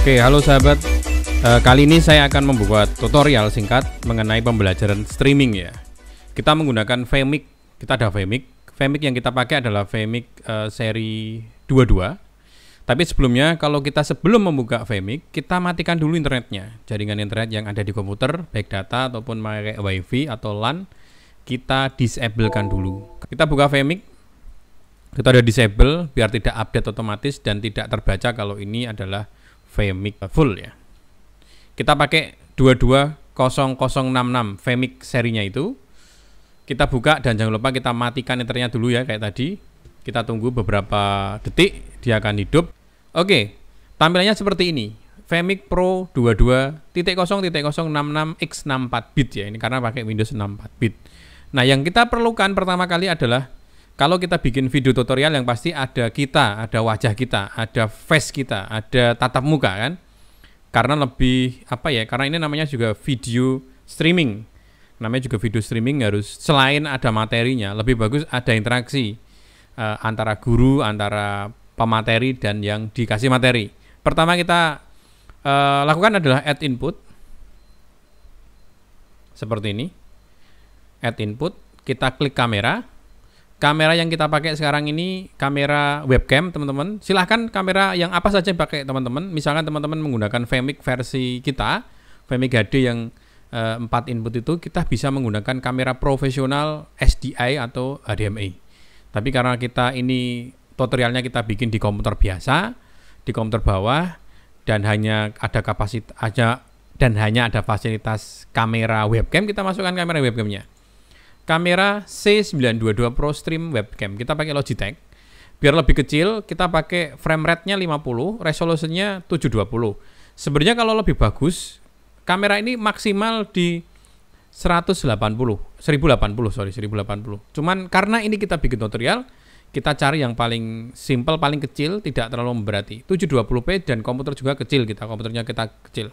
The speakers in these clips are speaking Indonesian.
Oke, halo sahabat. Kali ini saya akan membuat tutorial singkat mengenai pembelajaran streaming ya. Kita menggunakan Vmic. Kita ada Vmic. Vmic yang kita pakai adalah Vmic seri 22. Tapi sebelumnya, kalau kita sebelum membuka Vmic, kita matikan dulu internetnya. Jaringan internet yang ada di komputer, baik data ataupun pakai WiFi atau LAN, kita disablekan dulu. Kita buka Vmic. Kita ada disable biar tidak update otomatis dan tidak terbaca kalau ini adalah Vmic full ya. Kita pakai 220066 Vmic serinya itu. Kita buka dan jangan lupa kita matikan internetnya dulu ya kayak tadi. Kita tunggu beberapa detik, dia akan hidup. Oke, tampilannya seperti ini. Vmic Pro 22.0.066x64 bit ya. Ini karena pakai Windows 64 bit. Nah, yang kita perlukan pertama kali adalah kalau kita bikin video tutorial yang pasti ada kita, ada wajah kita, ada face kita, ada tatap muka kan. Karena lebih apa ya? Karena ini namanya juga video streaming. Namanya juga video streaming, harus selain ada materinya, lebih bagus ada interaksi antara guru, antara pemateri dan yang dikasih materi. Pertama kita lakukan adalah add input. Seperti ini. Add input, kita klik kamera. Kamera yang kita pakai sekarang ini kamera webcam, teman-teman. Silahkan kamera yang apa saja pakai teman-teman. Misalkan teman-teman menggunakan Vmic versi kita, Vmic HD yang 4 input itu, kita bisa menggunakan kamera profesional SDI atau HDMI. Tapi karena kita ini tutorialnya kita bikin di komputer biasa, di komputer bawah, dan hanya ada fasilitas kamera webcam, kita masukkan kamera webcamnya. Kamera C922 Pro Stream Webcam. Kita pakai Logitech. Biar lebih kecil, kita pakai frame rate-nya 50, resolusinya 720. Sebenarnya kalau lebih bagus, kamera ini maksimal di 1080. Cuman karena ini kita bikin tutorial, kita cari yang paling simple, paling kecil, tidak terlalu memberati. 720p dan komputer juga kecil komputernya kita kecil.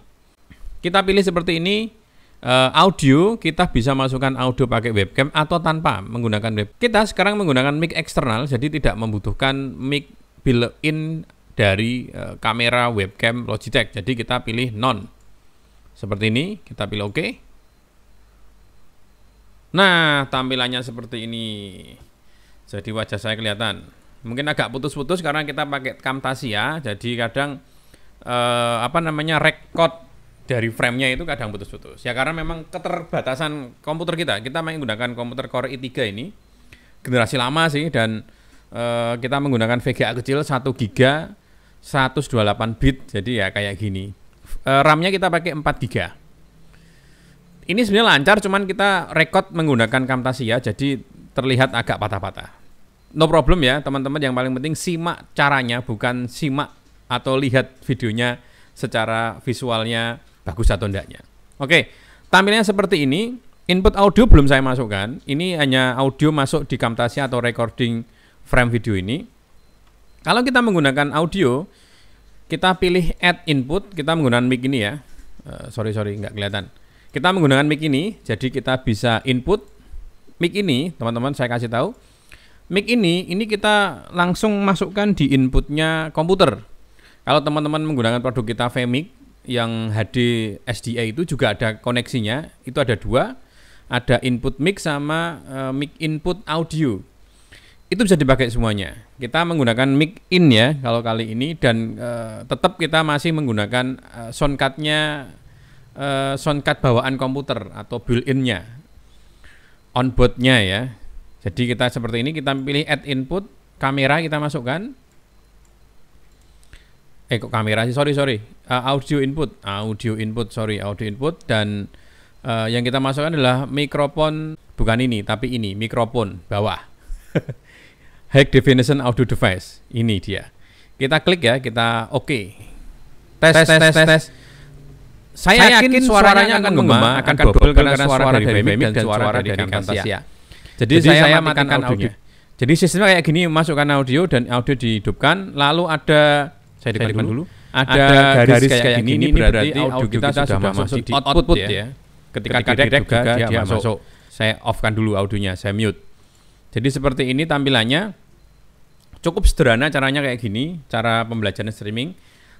Kita pilih seperti ini. Audio, kita bisa masukkan audio pakai webcam atau tanpa menggunakan web. Kita sekarang menggunakan mic eksternal, jadi tidak membutuhkan mic built-in dari kamera webcam Logitech. Jadi kita pilih non. Seperti ini, kita pilih OK. Nah, tampilannya seperti ini. Jadi wajah saya kelihatan. Mungkin agak putus-putus karena kita pakai Camtasia. Jadi kadang record dari frame-nya itu kadang putus-putus. Ya karena memang keterbatasan komputer kita. Kita menggunakan komputer Core i3 ini. Generasi lama sih, dan kita menggunakan VGA kecil 1 GB 128 bit. Jadi ya kayak gini. RAM-nya kita pakai 4 GB. Ini sebenarnya lancar, cuman kita record menggunakan Camtasia, jadi terlihat agak patah-patah. No problem ya, teman-teman. Yang paling penting simak caranya, bukan simak atau lihat videonya secara visualnya bagus atau enggaknya. Oke, tampilannya seperti ini. Input audio belum saya masukkan. Ini hanya audio masuk di Camtasia atau recording frame video ini. Kalau kita menggunakan audio, kita pilih add input. Kita menggunakan mic ini ya. Sorry, nggak kelihatan. Kita menggunakan mic ini, jadi kita bisa input. Mic ini, teman-teman saya kasih tahu. Mic ini kita langsung masukkan di inputnya komputer. Kalau teman-teman menggunakan produk kita Vmic yang HD SDI itu juga ada koneksinya, itu ada 2, ada input mic sama mic input audio. Itu bisa dipakai semuanya. Kita menggunakan mic in ya kalau kali ini, dan tetap kita masih menggunakan soundcard-nya, soundcard bawaan komputer atau built-in-nya, onboard-nya ya. Jadi kita seperti ini, kita pilih add input, kamera kita masukkan. Kok kamera sih, sorry. Audio input, dan yang kita masukkan adalah mikrofon, bukan ini, tapi ini, mikrofon bawah. High definition audio device, ini dia. Kita klik ya, kita OK. Tes. Saya yakin suaranya akan menggema, akan double karena suara dari Vmic dan suara dari Camtasia. Jadi saya matikan audio. Jadi sistemnya kayak gini, masukkan audio dan audio dihidupkan, lalu ada, saya hidupkan dulu. Ada garis kayak gini, berarti audio kita sudah masuk di output ya. Ketika direct juga dia masuk. Saya off-kan dulu audionya, saya mute. Jadi seperti ini tampilannya. Cukup sederhana caranya kayak gini, cara pembelajaran streaming.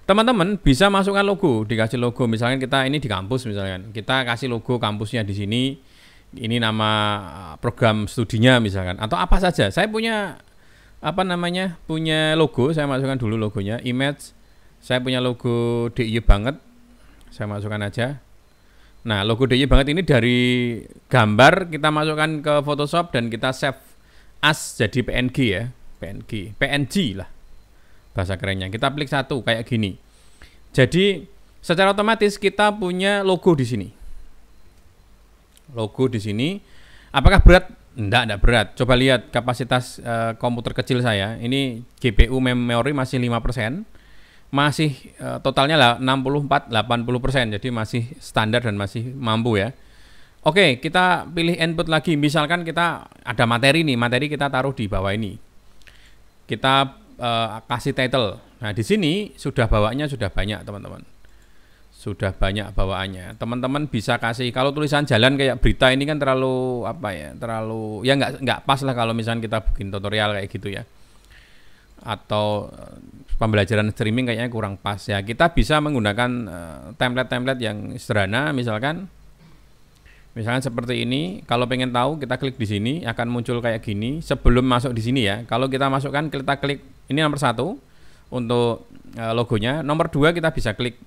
Teman-teman bisa masukkan logo, dikasih logo. Misalkan kita ini di kampus, misalkan kita kasih logo kampusnya di sini. Ini nama program studinya misalkan, atau apa saja. Saya punya punya logo. Saya masukkan dulu logonya, image. Saya punya logo DIY banget. Saya masukkan aja. Nah, logo DIY banget ini dari gambar kita masukkan ke Photoshop dan kita save as jadi PNG ya, PNG lah bahasa kerennya. Kita klik satu kayak gini. Jadi secara otomatis kita punya logo di sini. Logo di sini. Apakah berat? Enggak berat. Coba lihat kapasitas komputer kecil saya. Ini GPU memori masih 5%. Masih totalnya lah 64-80%. Jadi masih standar dan masih mampu ya. Oke, kita pilih input lagi. Misalkan kita ada materi nih. Materi kita taruh di bawah ini. Kita kasih title. Nah, di sini sudah bawaannya sudah banyak, teman-teman. Sudah banyak bawaannya. Teman-teman bisa kasih, kalau tulisan jalan kayak berita ini kan terlalu terlalu ya nggak pas lah kalau misalnya kita bikin tutorial kayak gitu ya. Atau pembelajaran streaming kayaknya kurang pas ya. Kita bisa menggunakan template-template yang sederhana, misalkan seperti ini. Kalau pengen tahu kita klik di sini akan muncul kayak gini. Sebelum masuk di sini ya, kalau kita masukkan kita klik ini nomor 1 untuk logonya. Nomor 2 kita bisa klik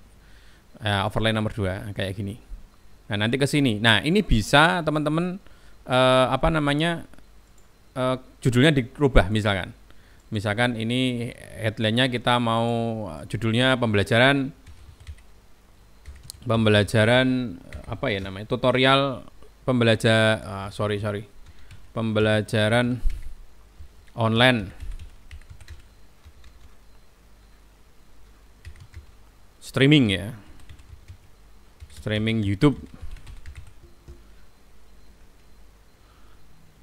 overlay nomor 2 kayak gini. Nah, nanti ke sini. Nah, ini bisa teman-teman judulnya dirubah misalkan. Misalkan ini headline-nya kita mau judulnya pembelajaran apa ya namanya? Tutorial pembelajaran online streaming ya. Streaming YouTube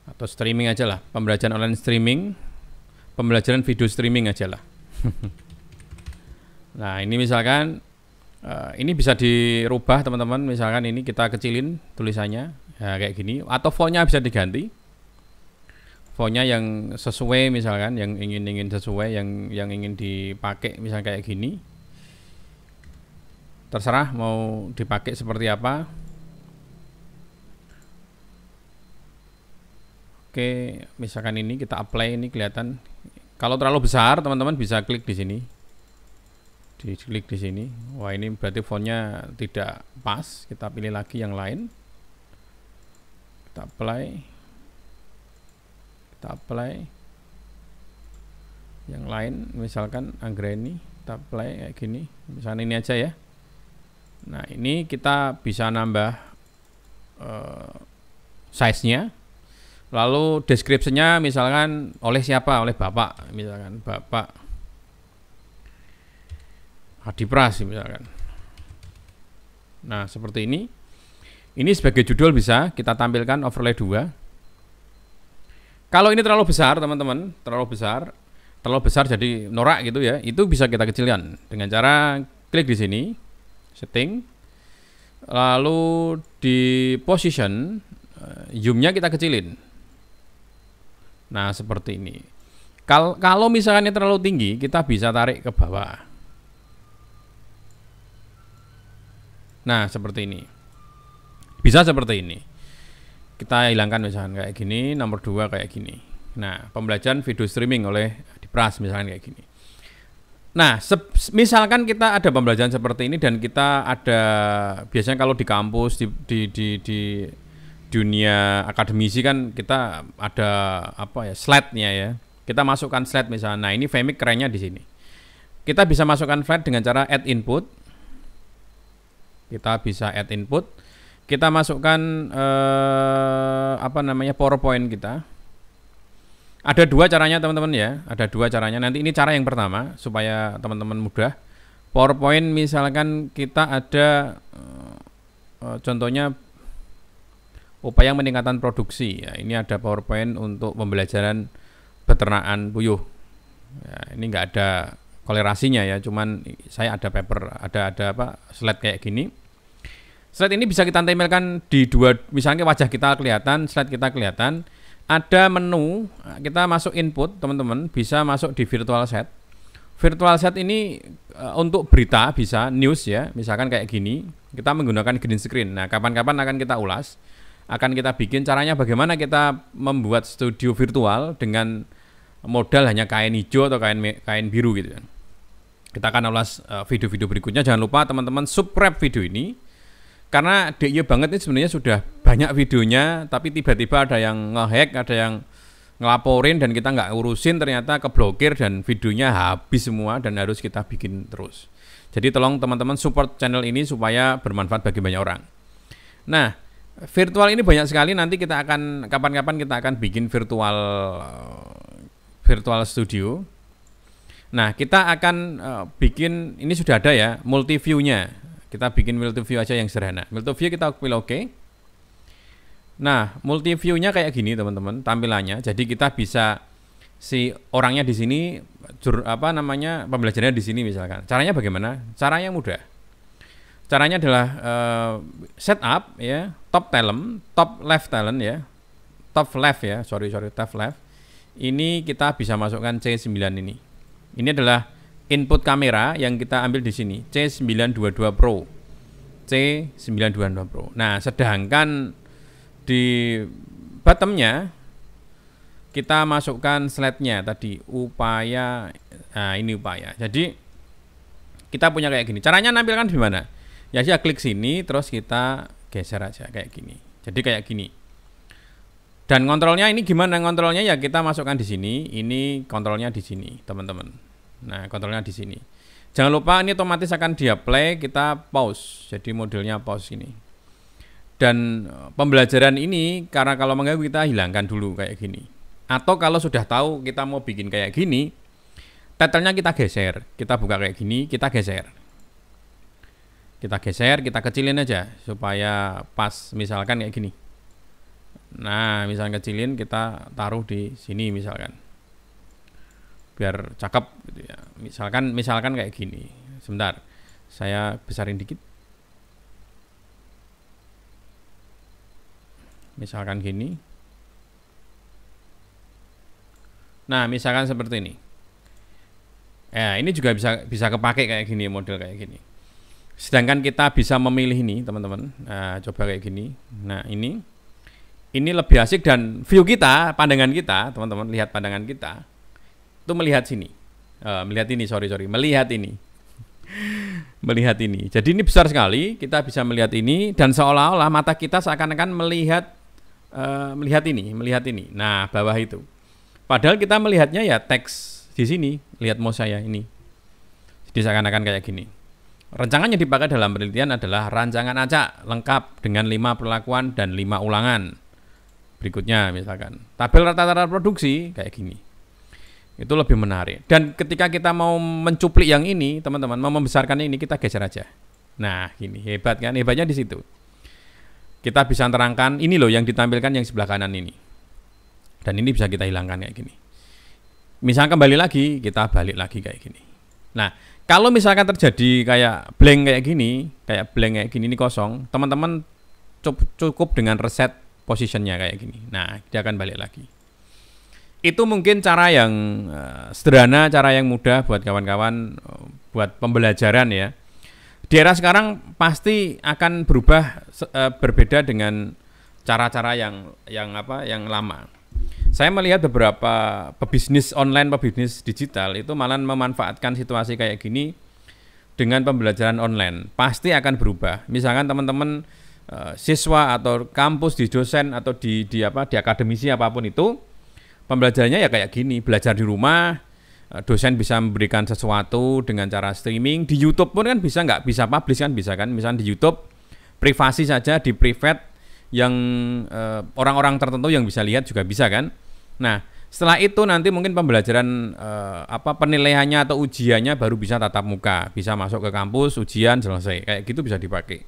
atau streaming aja lah, pembelajaran online streaming, pembelajaran video streaming aja lah. Nah, ini misalkan ini bisa dirubah teman-teman. Misalkan ini kita kecilin tulisannya ya, kayak gini, atau fontnya bisa diganti. Fontnya yang sesuai, misalkan yang ingin sesuai, yang ingin dipakai, misalnya kayak gini. Terserah mau dipakai seperti apa. Oke, misalkan ini kita apply, ini kelihatan. Kalau terlalu besar, teman-teman bisa klik di sini. Diklik di sini. Wah, ini berarti fontnya tidak pas. Kita pilih lagi yang lain. Kita apply. Yang lain, misalkan Anggreni, kita apply kayak gini. Misalkan ini aja ya. Nah, ini kita bisa nambah size-nya. Lalu deskripsinya misalkan oleh siapa? Oleh Bapak, misalkan Bapak Hadi Pras misalkan. Nah, seperti ini. Ini sebagai judul bisa kita tampilkan overlay 2. Kalau ini terlalu besar, teman-teman, terlalu besar jadi norak gitu ya. Itu bisa kita kecilkan dengan cara klik di sini. Setting, lalu di position zoom-nya kita kecilin. Nah, seperti ini. Kalau misalnya terlalu tinggi, kita bisa tarik ke bawah. Nah, seperti ini. Bisa seperti ini. Kita hilangkan misalkan kayak gini, nomor 2 kayak gini. Nah, pembelajaran video streaming oleh Dipras misalkan kayak gini. Nah, misalkan kita ada pembelajaran seperti ini dan kita ada, biasanya kalau di kampus di dunia akademisi kan kita ada slide-nya ya. Kita masukkan slide misalnya. Nah, ini Vmix kerennya di sini. Kita bisa masukkan slide dengan cara add input. Kita masukkan PowerPoint kita. Ada 2 caranya teman-teman ya, Nanti ini cara yang pertama supaya teman-teman mudah. PowerPoint misalkan kita ada contohnya upaya peningkatan produksi. Ya, ini ada PowerPoint untuk pembelajaran peternakan puyuh. Ya, ini nggak ada kolerasinya ya, cuman saya ada paper, ada slide kayak gini. Slide ini bisa kita tempelkan di 2, misalnya wajah kita kelihatan, slide kita kelihatan. Ada menu, kita masuk input, teman-teman bisa masuk di virtual set. Virtual set ini untuk berita bisa news ya, misalkan kayak gini, kita menggunakan green screen. Nah, kapan-kapan akan kita ulas, akan kita bikin caranya bagaimana kita membuat studio virtual dengan modal hanya kain hijau atau kain biru gitu kan. Kita akan ulas video-video berikutnya. Jangan lupa teman-teman subscribe video ini, karena DIY banget ini sebenarnya sudah banyak videonya, tapi tiba-tiba ada yang ngehack, ada yang ngelaporin dan kita nggak urusin, ternyata keblokir dan videonya habis semua dan harus kita bikin terus. Jadi tolong teman-teman support channel ini supaya bermanfaat bagi banyak orang. Nah, virtual ini banyak sekali, nanti kita akan kapan-kapan kita akan bikin virtual studio. Nah, kita akan bikin, ini sudah ada ya, multi view-nya. Kita bikin multi view aja yang sederhana. Multi view kita pilih oke. Nah, multi view-nya kayak gini teman-teman tampilannya. Jadi kita bisa si orangnya di sini, pembelajarannya di sini misalkan. Caranya bagaimana? Caranya mudah. Caranya adalah setup ya, top left talent ya. Top left. Ini kita bisa masukkan C9 ini. Ini adalah input kamera yang kita ambil di sini, C922 Pro. C922 Pro. Nah, sedangkan di bottomnya kita masukkan slide-nya tadi upaya. Nah, ini upaya. Jadi kita punya kayak gini. Caranya nampilkan di mana? Ya, saya klik sini terus kita geser aja kayak gini. Jadi kayak gini. Dan kontrolnya ini gimana? Kontrolnya ya kita masukkan di sini. Ini kontrolnya di sini, teman-teman. Nah, kontrolnya di sini. Jangan lupa ini otomatis akan di-play, kita pause. Jadi modelnya pause ini. Dan pembelajaran ini karena kalau mengganggu kita hilangkan dulu kayak gini. Atau kalau sudah tahu kita mau bikin kayak gini, title-nya kita geser. Kita buka kayak gini, kita geser. Kita kecilin aja supaya pas, misalkan kayak gini. Nah, misalkan kecilin, kita taruh di sini misalkan. Biar cakep gitu ya. Misalkan kayak gini. Sebentar. Saya besarin dikit. Misalkan gini. Nah, misalkan seperti ini. Ya, ini juga bisa kepake kayak gini, model kayak gini. Sedangkan kita bisa memilih ini, teman-teman. Nah, coba kayak gini. Nah, ini lebih asik dan view kita, pandangan kita, teman-teman, lihat pandangan kita. Itu melihat sini. Melihat ini. Melihat ini. Jadi ini besar sekali, kita bisa melihat ini dan seolah-olah mata kita seakan-akan melihat ini. Nah, bawah itu. Padahal kita melihatnya ya teks di sini. Lihat mouse saya ini. Jadi seakan-akan kayak gini. Rancangan yang dipakai dalam penelitian adalah rancangan acak lengkap dengan 5 perlakuan dan 5 ulangan. Berikutnya misalkan tabel rata-rata produksi kayak gini. Itu lebih menarik. Dan ketika kita mau mencuplik yang ini, teman-teman, mau membesarkan ini, kita geser aja. Nah, gini, hebat kan? Hebatnya di situ. Kita bisa terangkan, ini loh yang ditampilkan yang sebelah kanan ini. Dan ini bisa kita hilangkan kayak gini. Misalkan kembali lagi, kita balik lagi kayak gini. Nah, kalau misalkan terjadi kayak blank kayak gini ini kosong, teman-teman cukup dengan reset positionnya kayak gini. Nah, dia akan balik lagi. Itu mungkin cara yang sederhana, cara yang mudah buat kawan-kawan, buat pembelajaran ya. Di era sekarang pasti akan berubah, berbeda dengan cara-cara yang lama. Saya melihat beberapa pebisnis online, pebisnis digital itu malah memanfaatkan situasi kayak gini dengan pembelajaran online. Pasti akan berubah. Misalkan teman-teman siswa atau kampus di dosen atau di akademisi apapun itu, pembelajarannya ya kayak gini, belajar di rumah. Dosen bisa memberikan sesuatu dengan cara streaming. Di YouTube pun kan nggak bisa publish kan, bisa kan. Misalnya di YouTube privasi saja, di private yang orang-orang tertentu yang bisa lihat juga bisa kan. Nah, setelah itu nanti mungkin pembelajaran penilaiannya atau ujiannya baru bisa tatap muka, bisa masuk ke kampus, ujian selesai. Kayak gitu bisa dipakai.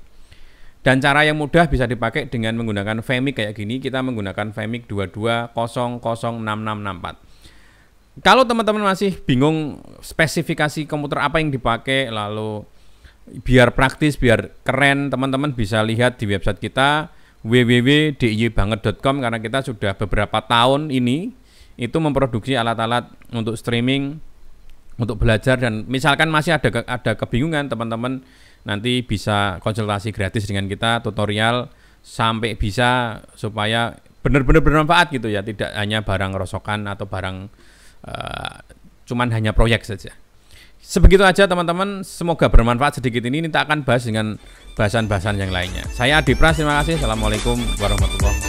Dan cara yang mudah bisa dipakai dengan menggunakan Vmic kayak gini. Kita menggunakan Vmic 22006664. Kalau teman-teman masih bingung spesifikasi komputer apa yang dipakai, lalu biar praktis, biar keren, teman-teman bisa lihat di website kita www.diybanget.com, karena kita sudah beberapa tahun ini itu memproduksi alat-alat untuk streaming untuk belajar, dan misalkan masih ada kebingungan, teman-teman nanti bisa konsultasi gratis dengan kita, tutorial sampai bisa supaya benar-benar bermanfaat gitu ya, tidak hanya barang rosokan atau barang cuman hanya proyek saja. Sebegitu aja teman-teman, semoga bermanfaat sedikit ini. Kita akan bahas dengan bahasan-bahasan yang lainnya. Saya Adi Pras, terima kasih. Assalamualaikum warahmatullahi wabarakatuh.